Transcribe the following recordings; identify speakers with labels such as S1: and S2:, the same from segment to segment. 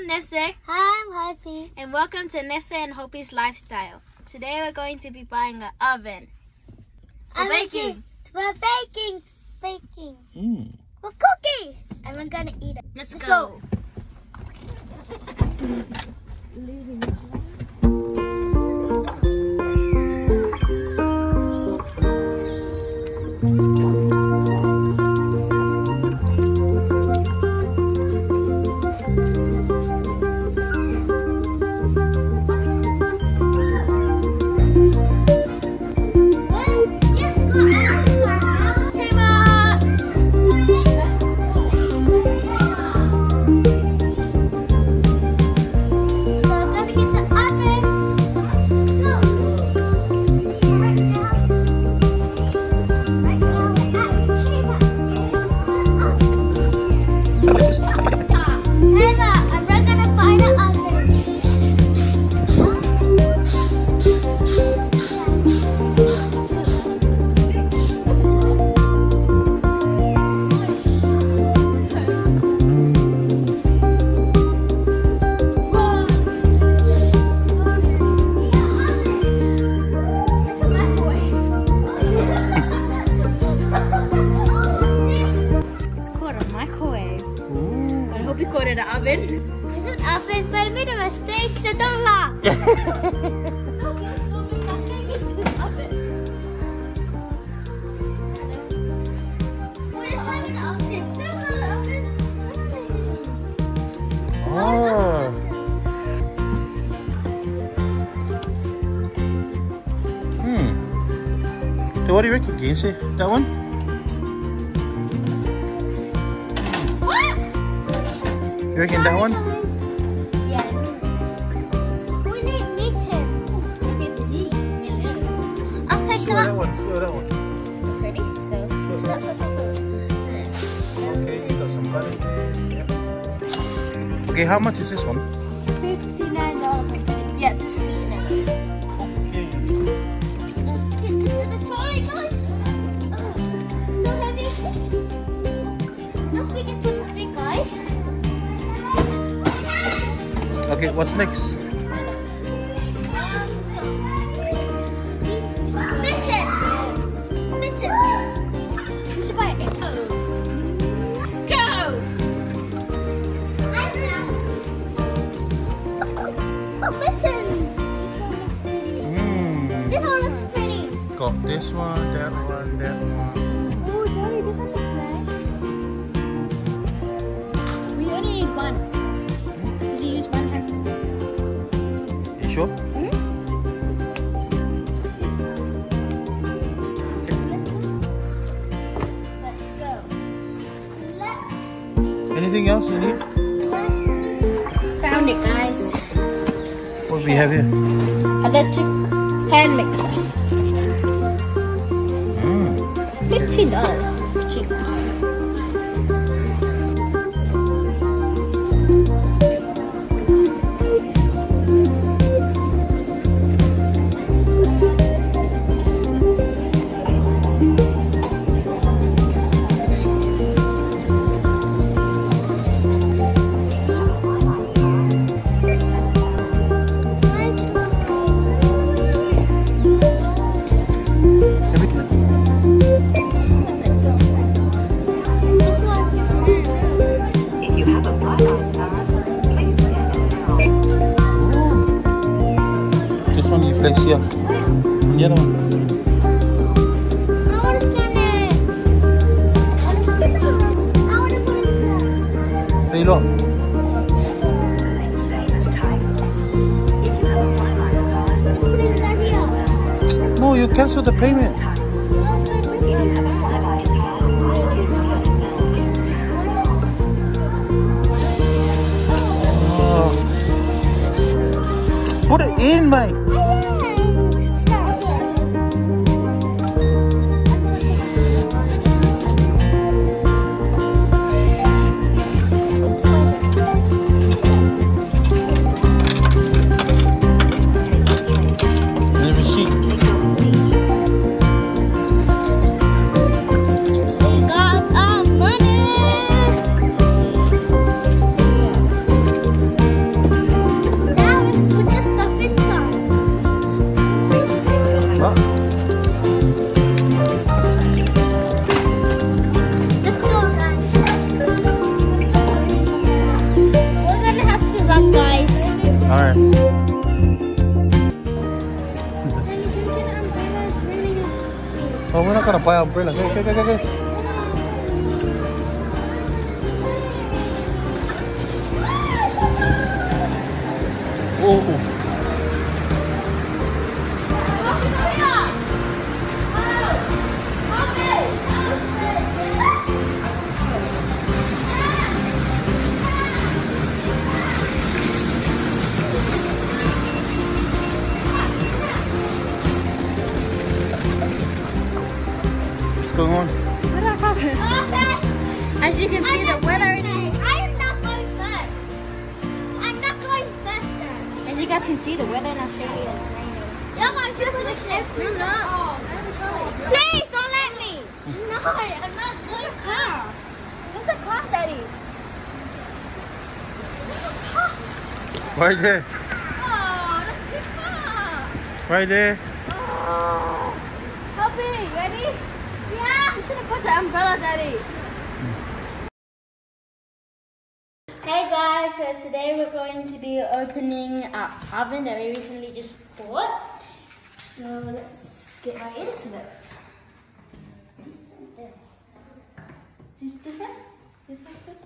S1: I'm Nese.
S2: Hi, I'm Hopey.
S1: And welcome to Nese and Hopey's Lifestyle. Today we're going to be buying an oven. For baking.
S2: For baking. For cookies. And we're going to eat it.
S1: Let's go. We called it an oven.
S2: It's an oven, but I made a mistake, so don't laugh.
S1: No, let's go make that thing into this oven.
S2: What is on the oven? There's not an oven.
S3: Oh. So what do you reckon, Nese? That one? You reckon that one?
S2: Yeah. We need mittens. Okay, so
S3: That one. That one.
S1: Ready? So.
S3: Okay, you got some butter. Yeah. Okay, how much is this one?
S2: $59. Yeah, this is $59.
S3: Okay.
S2: Let's get to the trolley, guys. So heavy. Don't forget to put it, guys.
S3: Okay, what's next?
S2: Mittens. We should buy it.
S1: Let's go!
S2: Mittens. This one looks pretty.
S3: Got this one, that one, that one.
S2: Oh, Daddy, this one looks nice.
S1: We only need one. Did you use one hand?
S3: You sure?
S2: Let's go.
S3: Anything else you need?
S1: Found it, guys.
S3: What do we have here?
S1: Electric hand mixer. $15. Cheap.
S3: This one you place here. The other one.
S2: I want to scan it. I want to put it
S3: There you go.
S2: here.
S3: No, you cancel the payment. Oh. Put it in, mate. The receipt. not gonna buy an umbrella. Okay. Oh. Going on?
S1: As you can see, the weather.
S2: I'm not going first. I'm not going first.
S1: As you guys can see, the weather in Australia is raining.
S2: You're going to put the steps. No, no. Please don't let me. No, I'm not going to car.
S1: Where's the car, Daddy?
S3: Right there.
S2: Oh, that's too far.
S3: Right there.
S1: Hopey, ready?
S2: Yeah.
S1: You should have put the umbrella, Daddy. Hey guys, so today we're going to be opening our oven that we recently just bought. So let's get right into it. Is this that? Is that good?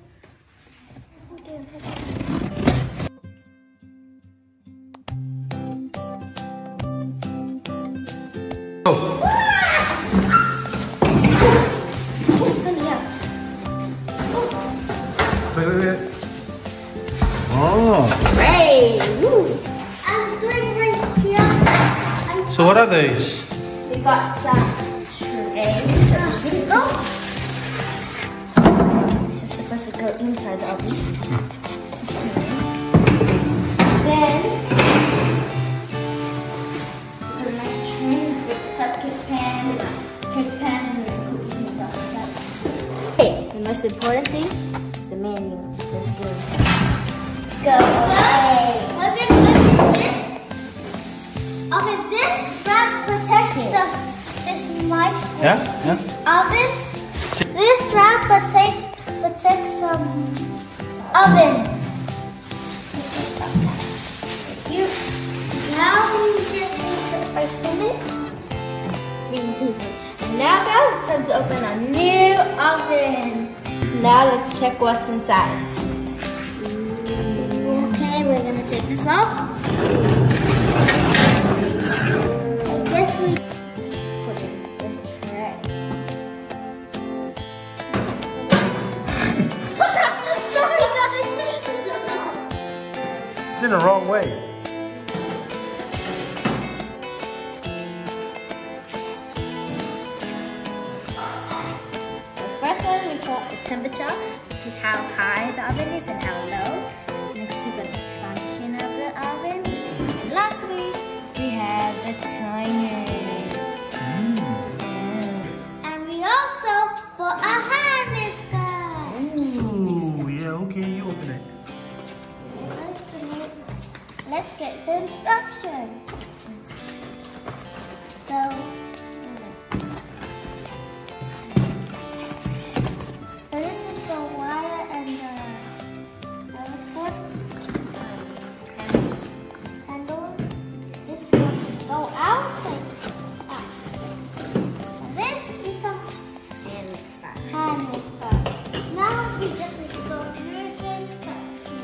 S3: Oh. Wait. Oh.
S1: Hey! Woo.
S2: I'm doing right here.
S3: So what are these?
S1: We got some trays.
S2: Go.
S1: This is supposed to go inside the oven. Then put a nice tray with cupcake pan, cake pan, and the cookies and stuff like that. Hey, the most important thing is the menu. Let's go. Go away.
S2: Okay, look at this. Okay, this wrap protects this mic.
S3: Yeah.
S2: Oven. This wrap protects oven. You now we just need to open it.
S1: And now guys, it's time to open our new oven. Now let's check what's inside.
S2: Okay, we're gonna take this off. I guess we
S1: Put it in the tray.
S2: sorry guys.
S3: It's in the wrong way.
S1: So first one we got the temperature, which is how high the oven is and how low. Next we got the function of the oven. And last we have the timer.
S2: And we also bought a harness.
S3: Ooh, yeah, okay, you open it.
S2: Let's get the instructions. So this is the wire and the cord handle. This will go out like that. And this is the harness part. Now we just need to go through this section.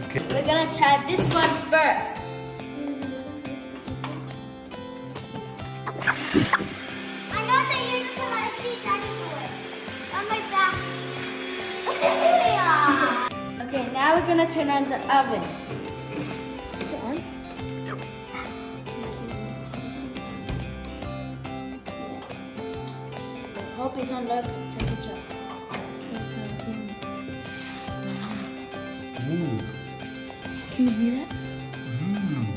S3: Okay.
S1: We're gonna try this one first.
S2: I know they use it to like see Daddy do it. On my back. Yeah.
S1: Okay, now we're gonna turn on the oven. Is it on?
S3: Yep.
S1: Hope it's on low temperature.
S3: Ooh.
S1: Can you hear that?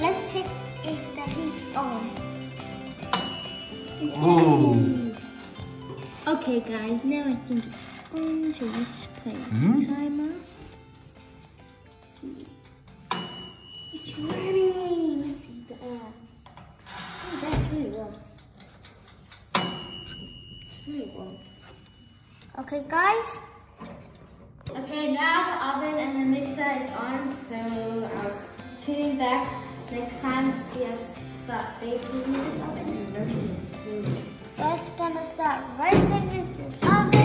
S2: Let's check if the heat's on.
S3: Ooh.
S1: Okay guys, now I think it's on, so let's play the timer. See. It's ready! Let's see the air. Oh, that's really warm. Really warm.
S2: Okay, guys.
S1: Okay, now the oven and the mixer is on, so I'll tune back next time to see us start baking in this oven and roasting food.
S2: It's gonna start roasting with this oven.